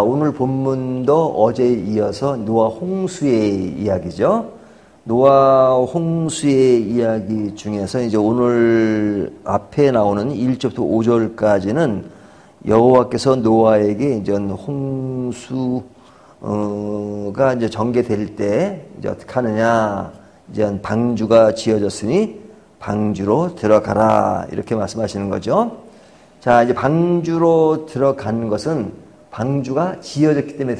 오늘 본문도 어제에 이어서 노아 홍수의 이야기죠. 노아 홍수의 이야기 중에서 이제 오늘 앞에 나오는 1절부터 5절까지는 여호와께서 노아에게 이제 홍수가 이제 전개될 때 이제 어떻게 하느냐, 이제 방주가 지어졌으니 방주로 들어가라 이렇게 말씀하시는 거죠. 자, 이제 방주로 들어가는 것은 방주가 지어졌기 때문에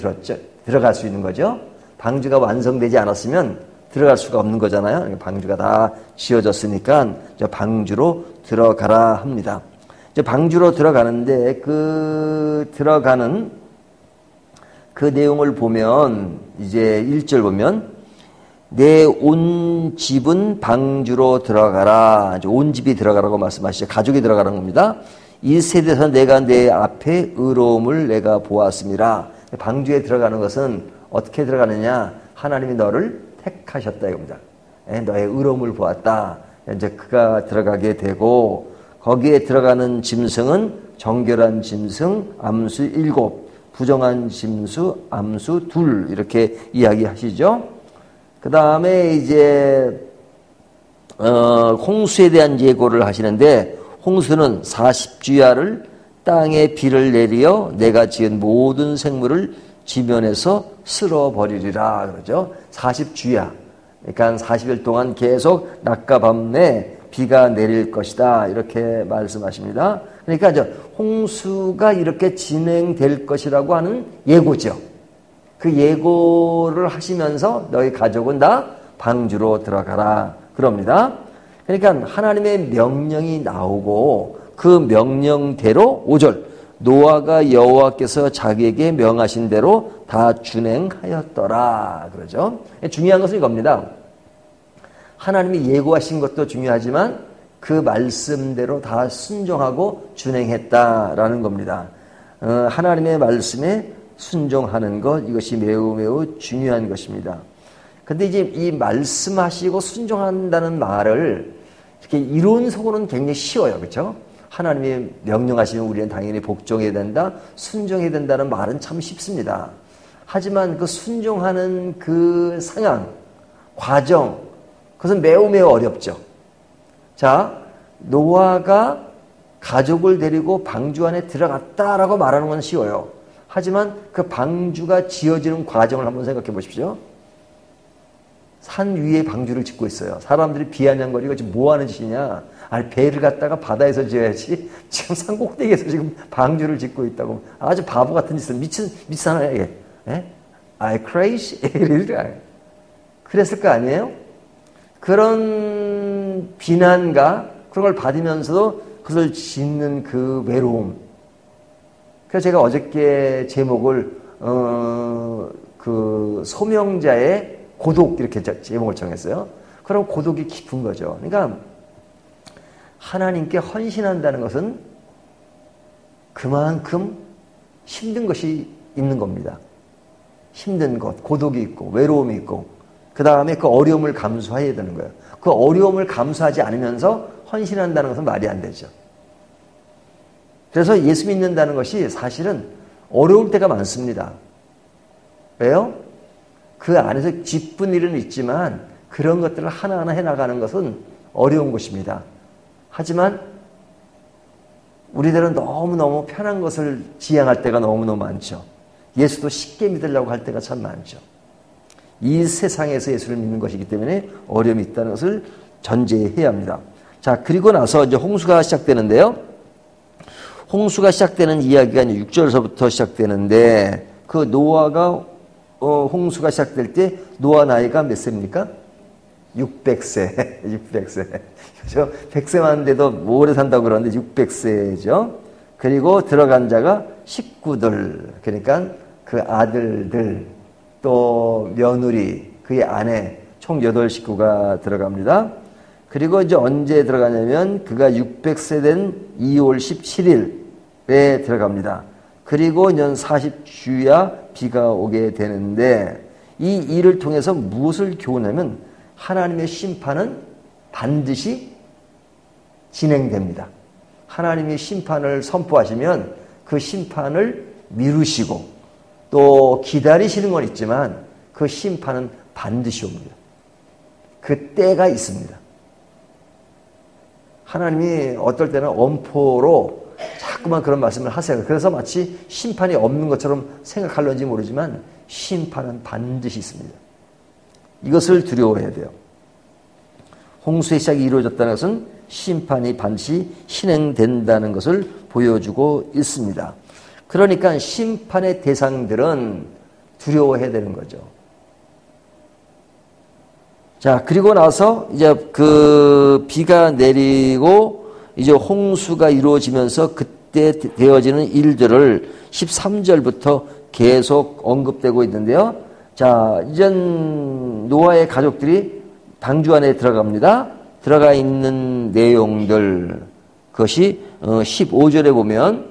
들어갈 수 있는 거죠. 방주가 완성되지 않았으면 들어갈 수가 없는 거잖아요. 방주가 다 지어졌으니까 방주로 들어가라 합니다. 이제 방주로 들어가는데 들어가는 그 내용을 보면 이제 1절 보면 내 온 집은 방주로 들어가라. 온 집이 들어가라고 말씀하시죠. 가족이 들어가는 겁니다. 이 세대에서 내가 내 앞에 의로움을 내가 보았습니다. 방주에 들어가는 것은 어떻게 들어가느냐? 하나님이 너를 택하셨다 이겁니다. 너의 의로움을 보았다. 이제 그가 들어가게 되고, 거기에 들어가는 짐승은 정결한 짐승 암수 7, 부정한 짐승 암수 2 이렇게 이야기하시죠. 그 다음에 이제 홍수에 대한 예고를 하시는데, 홍수는 40주야를 땅에 비를 내리어 내가 지은 모든 생물을 지면에서 쓸어버리리라 그러죠. 40주야. 그러니까 40일 동안 계속 낮과 밤에 비가 내릴 것이다 이렇게 말씀하십니다. 그러니까 이제 홍수가 이렇게 진행될 것이라고 하는 예고죠. 그 예고를 하시면서 너희 가족은 다 방주로 들어가라 그럽니다. 그러니까 하나님의 명령이 나오고 그 명령대로 5절 노아가 여호와께서 자기에게 명하신 대로 다 준행하였더라 그러죠. 중요한 것은 이겁니다. 하나님이 예고하신 것도 중요하지만 그 말씀대로 다 순종하고 준행했다라는 겁니다. 하나님의 말씀에 순종하는 것, 이것이 매우 매우 중요한 것입니다. 근데 이제 이 말씀하시고 순종한다는 말을 이렇게 이론적으로는 굉장히 쉬워요. 그렇죠? 하나님이 명령하시면 우리는 당연히 복종해야 된다, 순종해야 된다는 말은 참 쉽습니다. 하지만 그 순종하는 그 상황, 과정, 그것은 매우 매우 어렵죠. 자, 노아가 가족을 데리고 방주 안에 들어갔다라고 말하는 건 쉬워요. 하지만 그 방주가 지어지는 과정을 한번 생각해 보십시오. 산 위에 방주를 짓고 있어요. 사람들이 비아냥거리고 지금 뭐 하는 짓이냐? 아니, 배를 갖다가 바다에서 지어야지. 지금 산 꼭대기에서 지금 방주를 짓고 있다고. 아주 바보 같은 짓을 미친 하나에. I crazy? 그랬을 거 아니에요? 그런 비난과 그런 걸 받으면서도 그것을 짓는 그 외로움. 그래서 제가 어저께 제목을 그 소명자의 고독 이렇게 제목을 정했어요. 그럼 고독이 깊은 거죠. 그러니까 하나님께 헌신한다는 것은 그만큼 힘든 것이 있는 겁니다. 힘든 것, 고독이 있고 외로움이 있고 그 다음에 그 어려움을 감수해야 되는 거예요. 그 어려움을 감수하지 않으면서 헌신한다는 것은 말이 안 되죠. 그래서 예수 믿는다는 것이 사실은 어려울 때가 많습니다. 왜요? 그 안에서 기쁜 일은 있지만 그런 것들을 하나하나 해나가는 것은 어려운 것입니다. 하지만 우리들은 너무너무 편한 것을 지향할 때가 너무너무 많죠. 예수도 쉽게 믿으려고 할 때가 참 많죠. 이 세상에서 예수를 믿는 것이기 때문에 어려움이 있다는 것을 전제해야 합니다. 자, 그리고 나서 이제 홍수가 시작되는데요. 홍수가 시작되는 이야기가 이제 6절서부터 시작되는데 그 노아가 홍수가 시작될 때 노아 나이가 몇 세입니까? 600세. 600세. 그죠? 100세만 돼도 오래 산다고 그러는데 600세죠. 그리고 들어간 자가 식구들. 그러니까 그 아들들, 또 며느리, 그의 아내, 총 8식구가 들어갑니다. 그리고 이제 언제 들어가냐면 그가 600세 된 2월 17일에 들어갑니다. 그리고 년 40주야 비가 오게 되는데 이 일을 통해서 무엇을 교훈하면 하나님의 심판은 반드시 진행됩니다. 하나님이 심판을 선포하시면 그 심판을 미루시고 또 기다리시는 건 있지만 그 심판은 반드시 옵니다. 그 때가 있습니다. 하나님이 어떨 때는 엄포로 자꾸만 그런 말씀을 하세요. 그래서 마치 심판이 없는 것처럼 생각할런지 모르지만 심판은 반드시 있습니다. 이것을 두려워해야 돼요. 홍수의 시작이 이루어졌다는 것은 심판이 반드시 실행된다는 것을 보여주고 있습니다. 그러니까 심판의 대상들은 두려워해야 되는 거죠. 자, 그리고 나서 이제 그 비가 내리고 이제 홍수가 이루어지면서 그때 되어지는 일들을 13절부터 계속 언급되고 있는데요. 자, 이젠 노아의 가족들이 방주 안에 들어갑니다. 들어가 있는 내용들, 그것이 15절에 보면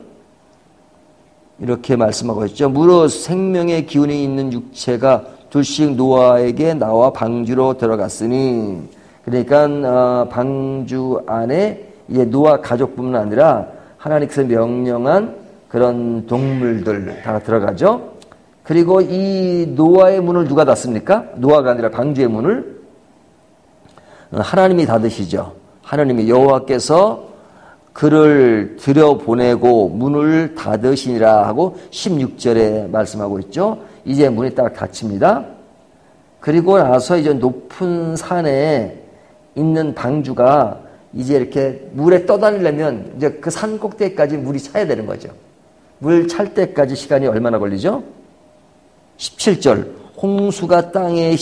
이렇게 말씀하고 있죠. 무릇 생명의 기운이 있는 육체가 둘씩 노아에게 나와 방주로 들어갔으니, 그러니까 방주 안에 이제 노아 가족뿐만 아니라 하나님께서 명령한 그런 동물들 다 들어가죠. 그리고 이 노아의 문을 누가 닫습니까? 노아가 아니라 방주의 문을 하나님이 닫으시죠. 하나님이 여호와께서 그를 들여보내고 문을 닫으시니라 하고 16절에 말씀하고 있죠. 이제 문이 딱 닫힙니다. 그리고 나서 이제 높은 산에 있는 방주가 이제 이렇게 물에 떠다니려면 이제 그 산 꼭대기까지 물이 차야 되는 거죠. 물 찰 때까지 시간이 얼마나 걸리죠? 17절. 홍수가 땅에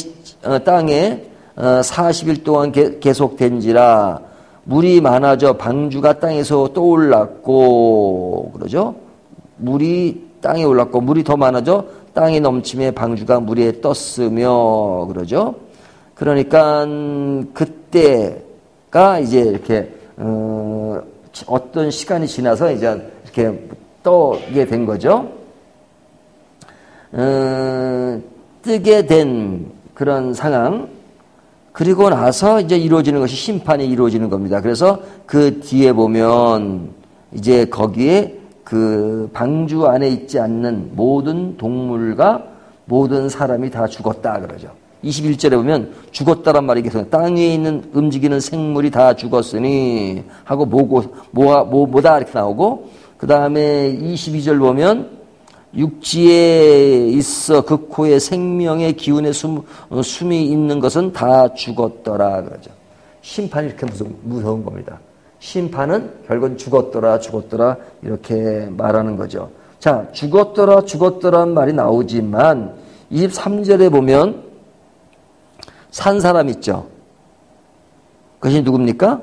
40일 동안 계속된지라 물이 많아져 방주가 땅에서 떠올랐고, 그러죠? 물이 땅에 올랐고 물이 더 많아져 땅에 넘침에 방주가 물에 떴으며, 그러죠? 그러니까 그때가 이제 이렇게 어떤 시간이 지나서 이제 이렇게 떠게 된 거죠. 뜨게 된 그런 상황. 그리고 나서 이제 이루어지는 것이 심판이 이루어지는 겁니다. 그래서 그 뒤에 보면 이제 거기에 그 방주 안에 있지 않는 모든 동물과 모든 사람이 다 죽었다 그러죠. 21절에 보면 죽었다란 말이 계속 땅 위에 있는 움직이는 생물이 다 죽었으니 하고 뭐다 이렇게 나오고, 그 다음에 22절 보면 육지에 있어 그 코에 생명의 기운의 숨이 있는 것은 다 죽었더라 그러죠. 심판이 이렇게 무서운 겁니다. 심판은 결국은 죽었더라 이렇게 말하는 거죠. 자, 죽었더라는 말이 나오지만 23절에 보면 산 사람 있죠. 그것이 누굽니까?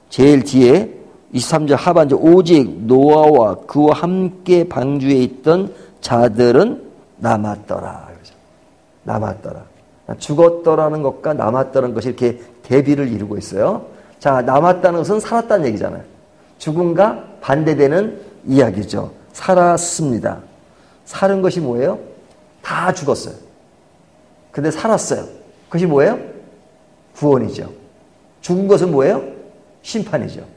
제일 뒤에 23절 하반절 오직 노아와 그와 함께 방주에 있던 자들은 남았더라. 남았더라. 죽었더라는 것과 남았더라는 것이 이렇게 대비를 이루고 있어요. 자, 남았다는 것은 살았다는 얘기잖아요. 죽음과 반대되는 이야기죠. 살았습니다. 살은 것이 뭐예요? 다 죽었어요. 근데 살았어요. 그것이 뭐예요? 구원이죠. 죽은 것은 뭐예요? 심판이죠.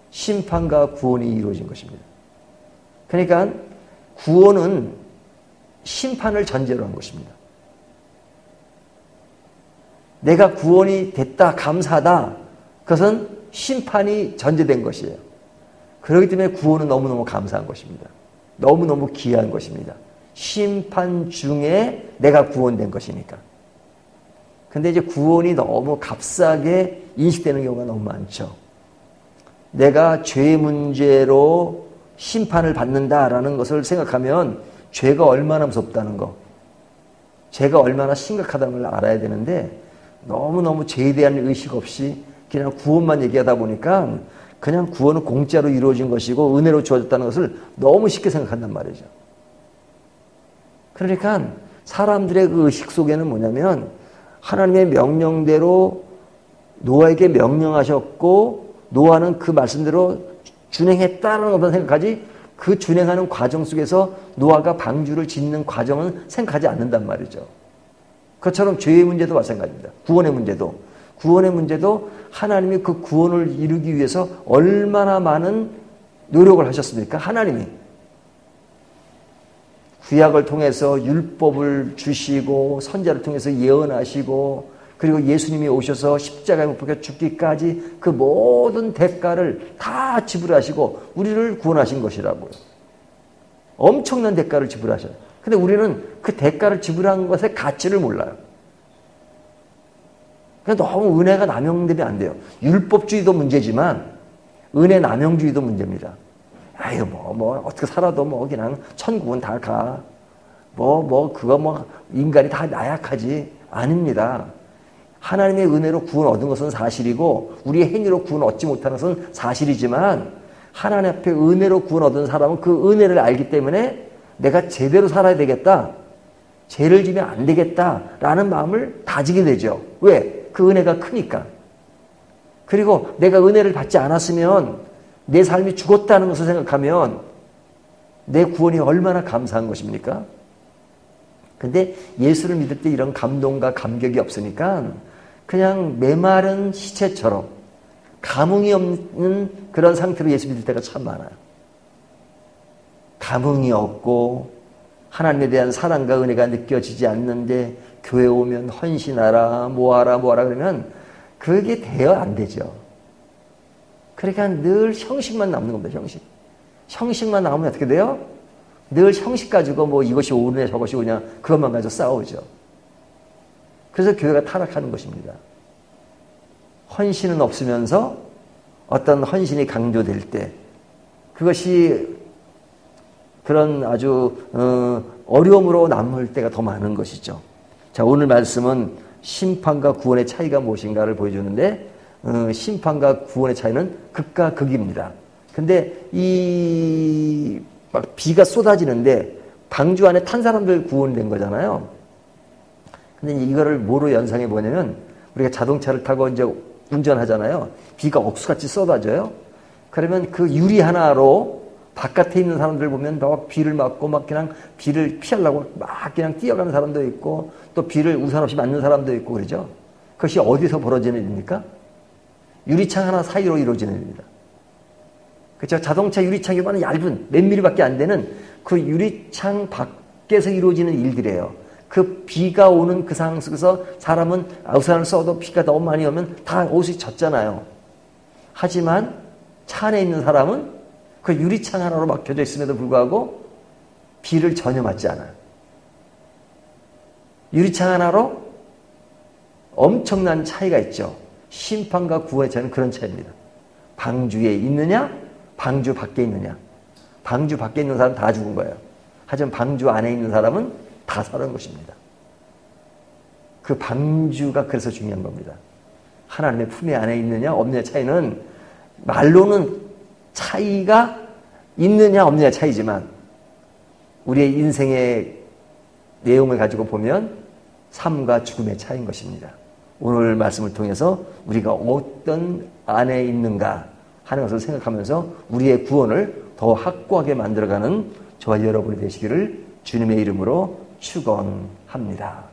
심판과 구원이 이루어진 것입니다. 그러니까 구원은 심판을 전제로 한 것입니다. 내가 구원이 됐다, 감사하다. 그것은 심판이 전제된 것이에요. 그렇기 때문에 구원은 너무너무 감사한 것입니다. 너무너무 귀한 것입니다. 심판 중에 내가 구원된 것이니까. 근데 이제 구원이 너무 값싸게 인식되는 경우가 너무 많죠. 내가 죄의 문제로 심판을 받는다라는 것을 생각하면 죄가 얼마나 무섭다는 거, 죄가 얼마나 심각하다는 걸 알아야 되는데 너무너무 죄에 대한 의식 없이 그냥 구원만 얘기하다 보니까 그냥 구원은 공짜로 이루어진 것이고 은혜로 주어졌다는 것을 너무 쉽게 생각한단 말이죠. 그러니까 사람들의 그 의식 속에는 뭐냐면 하나님의 명령대로 노아에게 명령하셨고 노아는 그 말씀대로 준행했다는 것만 생각하지 그 준행하는 과정 속에서 노아가 방주를 짓는 과정은 생각하지 않는단 말이죠. 그것처럼 죄의 문제도 마찬가지입니다. 구원의 문제도 하나님이 그 구원을 이루기 위해서 얼마나 많은 노력을 하셨습니까? 하나님이 구약을 통해서 율법을 주시고 선자를 통해서 예언하시고 그리고 예수님이 오셔서 십자가에 못 박혀 죽기까지 그 모든 대가를 다 지불하시고 우리를 구원하신 것이라고요. 엄청난 대가를 지불하셔요. 근데 우리는 그 대가를 지불한 것의 가치를 몰라요. 그러니까 너무 은혜가 남용되면 안 돼요. 율법주의도 문제지만 은혜 남용주의도 문제입니다. 아유, 어떻게 살아도 그냥 천국은 다 가. 그거 인간이 다 나약하지. 아닙니다. 하나님의 은혜로 구원 얻은 것은 사실이고, 우리의 행위로 구원 얻지 못하는 것은 사실이지만, 하나님 앞에 은혜로 구원 얻은 사람은 그 은혜를 알기 때문에 내가 제대로 살아야 되겠다. 죄를 지면 안 되겠다라는 마음을 다지게 되죠. 왜? 그 은혜가 크니까. 그리고 내가 은혜를 받지 않았으면 내 삶이 죽었다는 것을 생각하면 내 구원이 얼마나 감사한 것입니까? 근데 예수를 믿을 때 이런 감동과 감격이 없으니까 그냥 메마른 시체처럼 감흥이 없는 그런 상태로 예수 믿을 때가 참 많아요. 감흥이 없고 하나님에 대한 사랑과 은혜가 느껴지지 않는데 교회 오면 헌신하라 뭐하라 그러면 그게 돼요? 안 되죠. 그러니까 늘 형식만 남는 겁니다. 형식만 남으면 어떻게 돼요? 늘 형식 가지고 이것이 옳으냐 저것이 옳으냐 그것만 가지고 싸우죠. 그래서 교회가 타락하는 것입니다. 헌신은 없으면서 어떤 헌신이 강조될 때 그것이 그런 아주 어려움으로 남을 때가 더 많은 것이죠. 자, 오늘 말씀은 심판과 구원의 차이가 무엇인가를 보여주는데 심판과 구원의 차이는 극과 극입니다. 근데 막 비가 쏟아지는데 방주 안에 탄 사람들 구원된 거잖아요. 근데 이거를 뭐로 연상해 보냐면 우리가 자동차를 타고 이제 운전하잖아요. 비가 억수같이 쏟아져요. 그러면 그 유리 하나로 바깥에 있는 사람들 보면 막 비를 맞고 막 그냥 비를 피하려고 막 그냥 뛰어가는 사람도 있고 또 비를 우산 없이 맞는 사람도 있고 그러죠. 그것이 어디서 벌어지는 일입니까? 유리창 하나 사이로 이루어지는 일입니다. 그렇죠? 자동차 유리창이 얼마나 얇은 몇 미리밖에 안 되는 그 유리창 밖에서 이루어지는 일들이에요. 그 비가 오는 그 상황 속에서 사람은 우산을 써도 비가 너무 많이 오면 다 옷이 젖잖아요. 하지만 차 안에 있는 사람은 그 유리창 하나로 막혀져 있음에도 불구하고 비를 전혀 맞지 않아요. 유리창 하나로 엄청난 차이가 있죠. 심판과 구원의 차이는 그런 차이입니다. 방주에 있느냐, 방주 밖에 있느냐. 방주 밖에 있는 사람은 다 죽은 거예요. 하지만 방주 안에 있는 사람은 다 살은 것입니다. 그 방주가 그래서 중요한 겁니다. 하나님의 품에 안에 있느냐 없느냐 차이는 말로는 차이가 있느냐 없느냐 차이지만 우리의 인생의 내용을 가지고 보면 삶과 죽음의 차이인 것입니다. 오늘 말씀을 통해서 우리가 어떤 안에 있는가 하는 것을 생각하면서 우리의 구원을 더 확고하게 만들어가는 저와 여러분이 되시기를 주님의 이름으로 축원합니다.